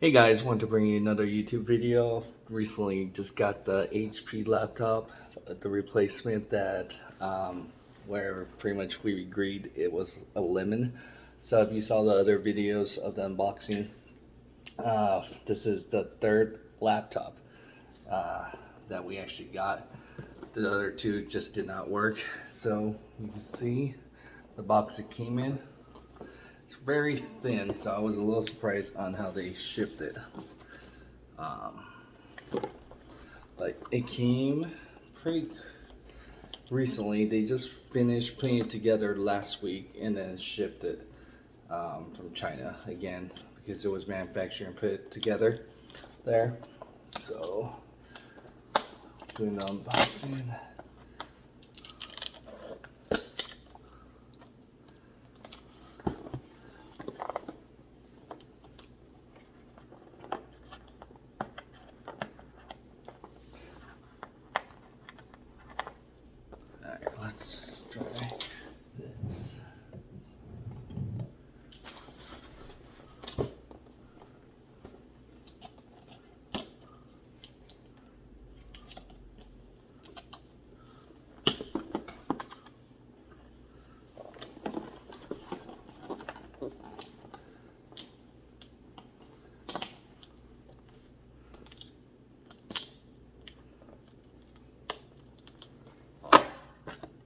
Hey guys, wanted to bring you another YouTube video. Recently just got the HP laptop, the replacement that where pretty much we agreed it was a lemon. So if you saw the other videos of the unboxing, this is the third laptop that we actually got. The other two just did not work. So you can see the box it came in. It's very thin, so I was a little surprised on how they shipped it. But it came pretty recently. They just finished putting it together last week and then shipped it from China again because it was manufactured and put together there. So, doing the unboxing. Let's try this.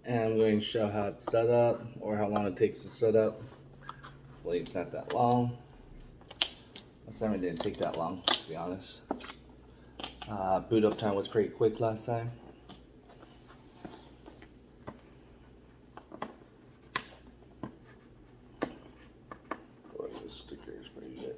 And I'm going to show how it's set up or how long it takes to set up. Hopefully it's not that long. Last time it didn't take that long, to be honest. Boot up time was pretty quick last time. Boy, this sticker is pretty good.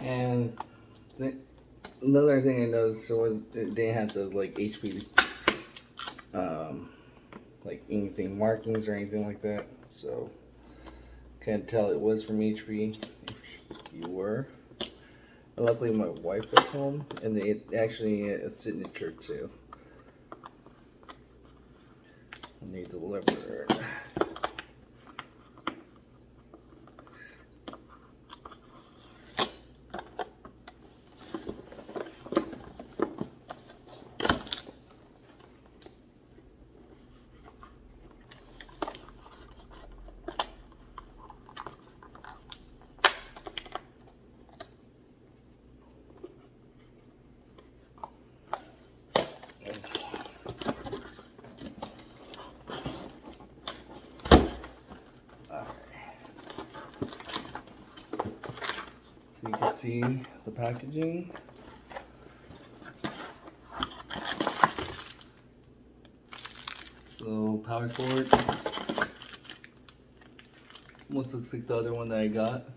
And another thing I noticed was they didn't have the like HP like anything markings or anything like that, so can't tell it was from HP if you were. And luckily my wife was home and they actually a signature too when they delivered. So you can see the packaging. So power cord. Almost looks like the other one that I got.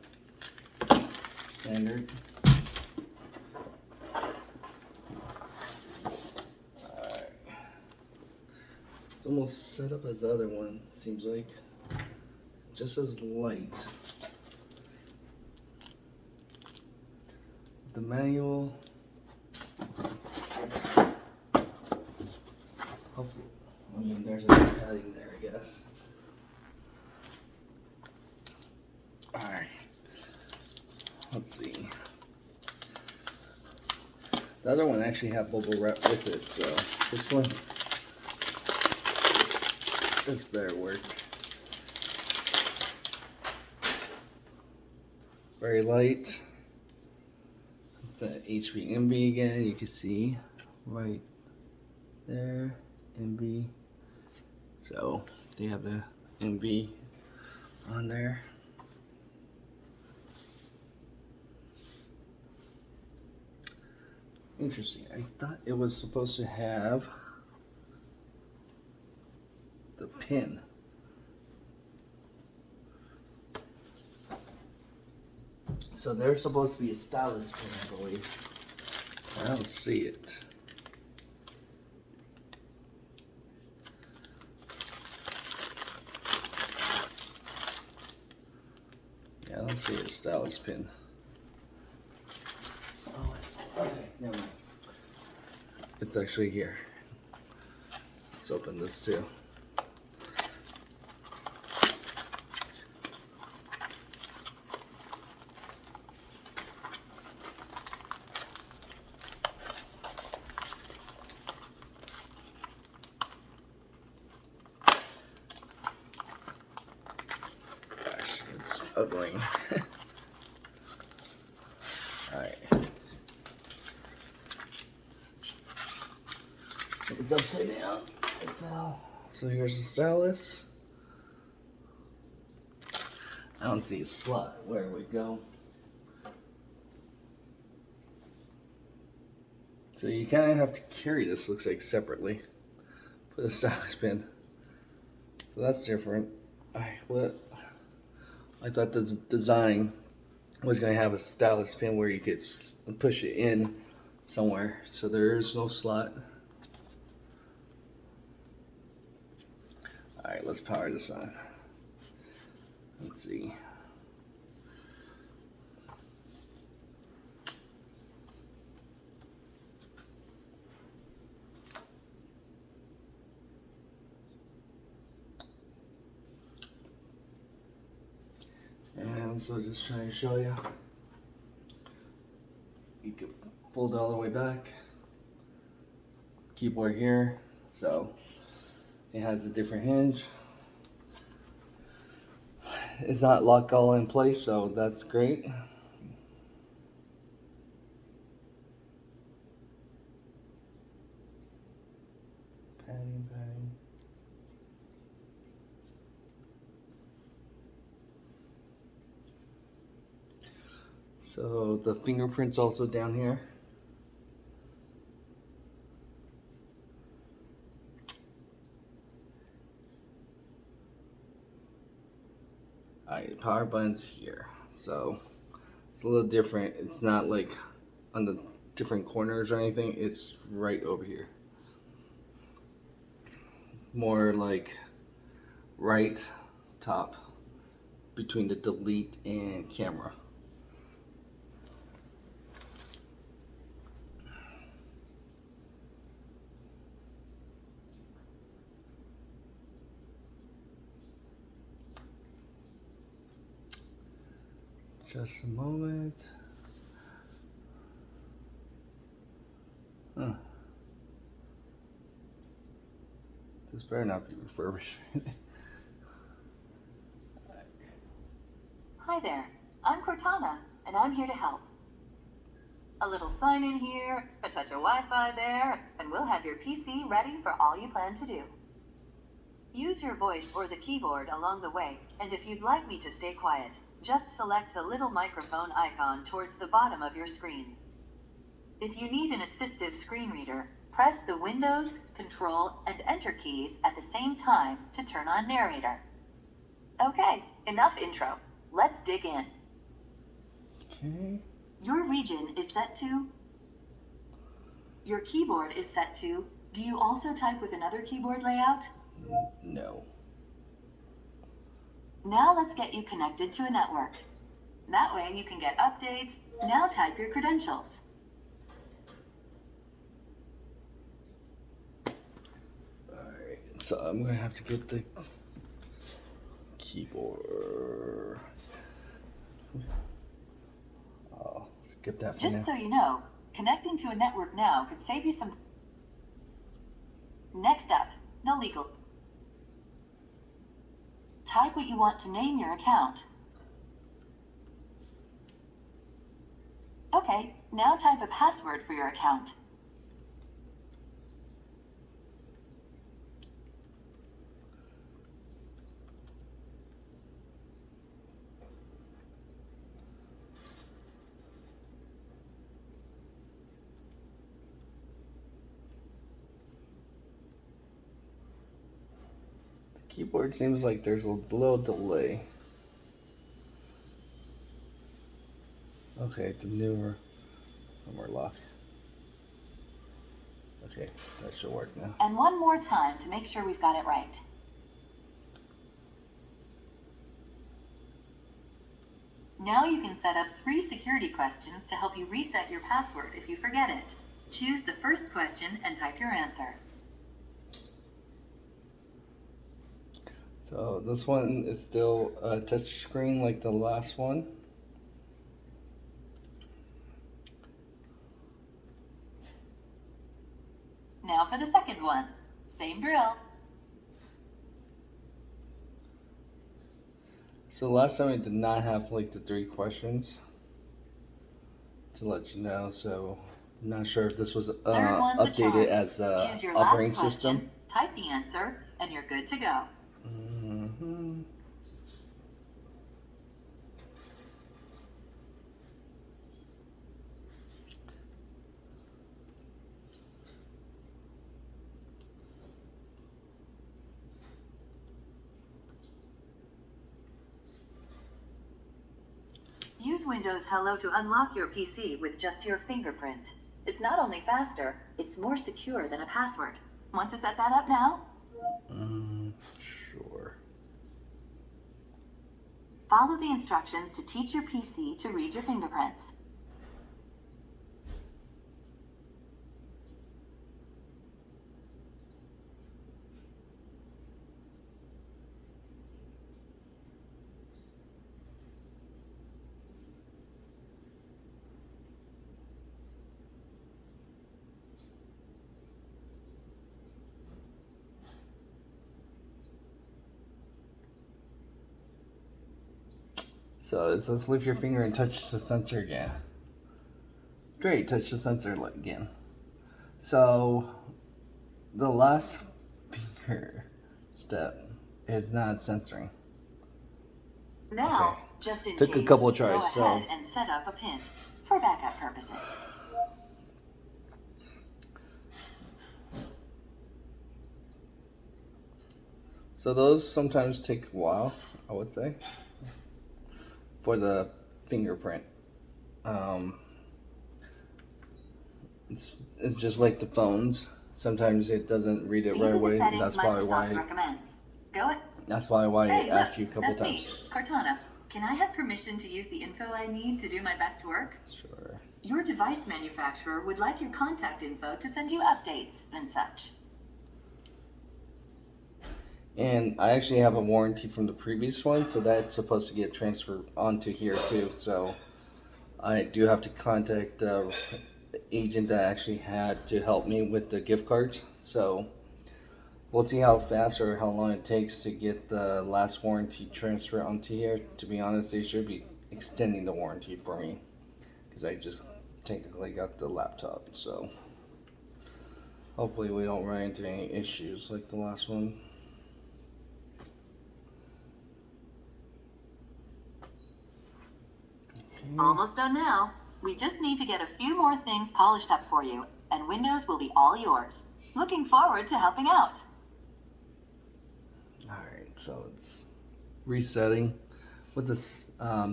Standard. Alright. It's almost set up as the other one, seems like. Just as light. The manual. Hopefully, I mean, there's a padding there, I guess. Alright. Let's see. The other one actually had bubble wrap with it, so this one, this better work. Very light. It's a HP MB again, you can see right there, MB. So they have the MB on there. Interesting, I thought it was supposed to have the pin. So there's supposed to be a stylus pin, I believe. I don't see it. Yeah, I don't see a stylus pin. Oh, okay, never mind. It's actually here. Let's open this too. Gosh, it's ugly. Alright. It's upside down. It fell. So here's the stylus. I don't see a slot. Where we go? So you kind of have to carry this, looks like, separately. Put a stylus pin. So that's different. I thought the design was going to have a stylus pin where you could push it in somewhere. So there is no slot. Alright, let's power this on. Let's see. And so just trying to show you. You can fold all the way back. Keyboard here. So it has a different hinge. It's not locked all in place, so that's great. Padding. So the fingerprint's also down here. Alright, the power button's here. So it's a little different. It's not like on the different corners or anything. It's right over here. More like right top between the delete and camera. Just a moment. Huh. This better not be refurbished. Hi there, I'm Cortana, and I'm here to help. A little sign in here, a touch of Wi-Fi there, and we'll have your PC ready for all you plan to do. Use your voice or the keyboard along the way, and if you'd like me to stay quiet, just select the little microphone icon towards the bottom of your screen. If you need an assistive screen reader, press the Windows, Control, and Enter keys at the same time to turn on narrator. Okay, enough intro. Let's dig in. Okay. Your region is set to. Your keyboard is set to. Do you also type with another keyboard layout? No. Now let's get you connected to a network. That way you can get updates. Now type your credentials. Alright, so I'm gonna have to get the keyboard. I'll skip that for now. Just so you know, connecting to a network now could save you some. Next up, no legal. Type what you want to name your account. Okay, now type a password for your account. Keyboard seems like there's a little delay. Okay, the newer lock. Okay, that should work now. And one more time to make sure we've got it right. Now you can set up 3 security questions to help you reset your password if you forget it. Choose the first question and type your answer. So this one is still a touch screen like the last one. Now for the second one. Same drill. So last time I did not have like the 3 questions to let you know, so I'm not sure if this was Third one's a charm. updated as Choose your operating last question, system. type the answer, and you're good to go. Use Windows Hello to unlock your PC with just your fingerprint. It's not only faster, it's more secure than a password. Want to set that up now? Sure. Follow the instructions to teach your PC to read your fingerprints. So it says lift your finger and touch the sensor again. Great, touch the sensor again. So the last finger step is not censoring. Now, Okay. just in Took case, a couple of tries, go ahead and set up a pin for backup purposes. So those sometimes take a while, I would say, for the fingerprint. It's just like the phones. Sometimes it doesn't read it These right are the away. settings That's Microsoft probably why. recommends. Go it. That's probably why Hey, I asked look, you a couple that's times. me, Cortana. Can I have permission to use the info I need to do my best work? Sure. Your device manufacturer would like your contact info to send you updates and such. And I actually have a warranty from the previous one, so that's supposed to get transferred onto here too. So I do have to contact the agent that actually had to help me with the gift cards. So we'll see how fast or how long it takes to get the last warranty transfer onto here. To be honest, they should be extending the warranty for me because I just technically got the laptop. So hopefully we don't run into any issues like the last one. Almost done now. We just need to get a few more things polished up for you, and Windows will be all yours. Looking forward to helping out. Alright, so it's resetting with the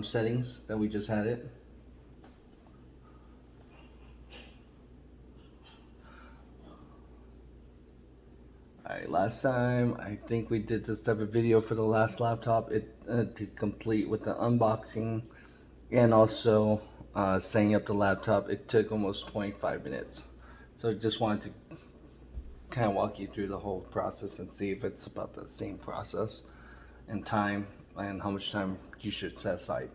settings that we just had it. Alright, last time I think we did this type of video for the last laptop to complete with the unboxing and also setting up the laptop. It took almost 25 minutes. So I just wanted to kind of walk you through the whole process and see if it's about the same process and time and how much time you should set aside.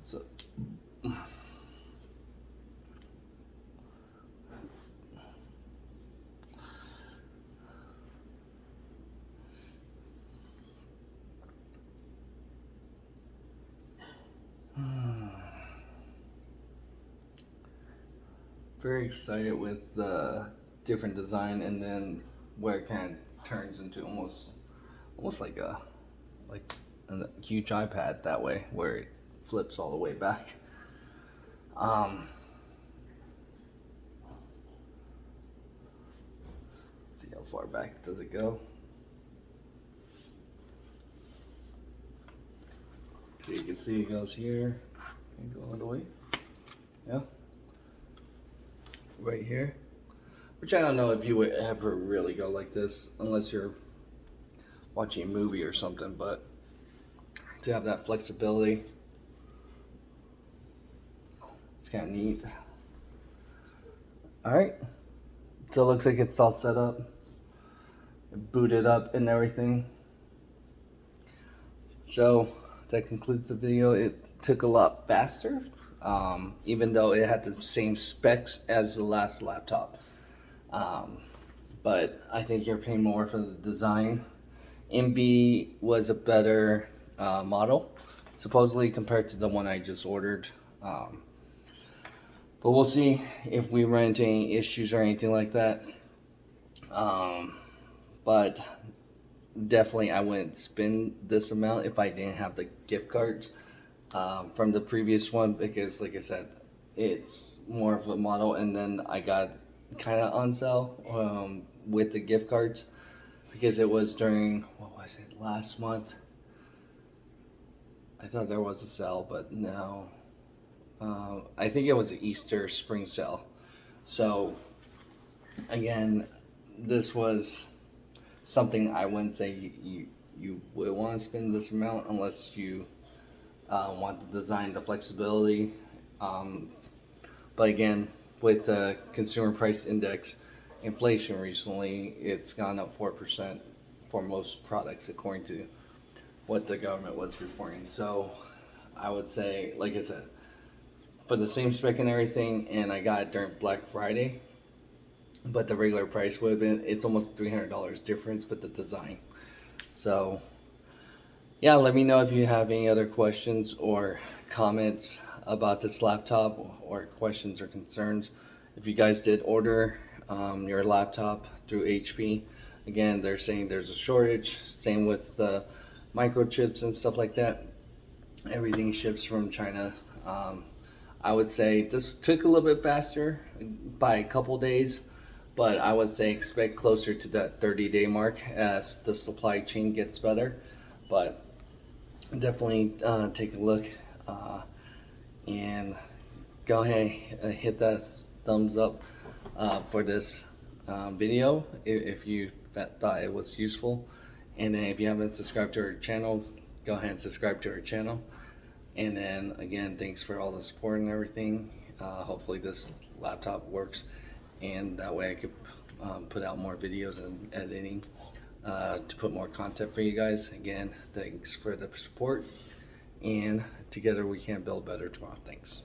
So very excited with the different design, and then where it kind of turns into almost like a huge iPad that way, where it flips all the way back. Let's see how far back does it go. So you can see it goes here, Can you go all the way? Yeah. Right here. Which I don't know if you would ever really go like this unless you're watching a movie or something, but to have that flexibility, it's kind of neat. Alright, so it looks like it's all set up, booted up and everything. So that concludes the video. It took a lot faster, even though it had the same specs as the last laptop. But I think you're paying more for the design. MB was a better model, supposedly, compared to the one I just ordered. But we'll see if we run into any issues or anything like that. But definitely I wouldn't spend this amount if I didn't have the gift cards from the previous one, because like I said, it's more of a model, and then I got kind of on sale with the gift cards because it was during, what was it, last month? I thought there was a sale, but no. I think it was an Easter spring sale. So again, this was something I wouldn't say you would want to spend this amount unless you want the design, the flexibility. But again, with the consumer price index, inflation recently, it's gone up 4% for most products according to what the government was reporting. So I would say, like I said, for the same spec and everything, and I got it during Black Friday, but the regular price would have been, it's almost $300 difference with the design. So yeah, let me know if you have any other questions or comments about this laptop, or questions or concerns. If you guys did order your laptop through HP, again, they're saying there's a shortage. Same with the microchips and stuff like that. Everything ships from China. I would say this took a little bit faster by a couple days, but I would say expect closer to that 30-day mark as the supply chain gets better. But definitely take a look and go ahead and hit that thumbs up for this video if you thought it was useful. And then if you haven't subscribed to our channel, go ahead and subscribe to our channel. And then again, thanks for all the support and everything. Hopefully this laptop works, and that way I could put out more videos and editing to put more content for you guys. Again, thanks for the support, and together we can build better tomorrow. Thanks.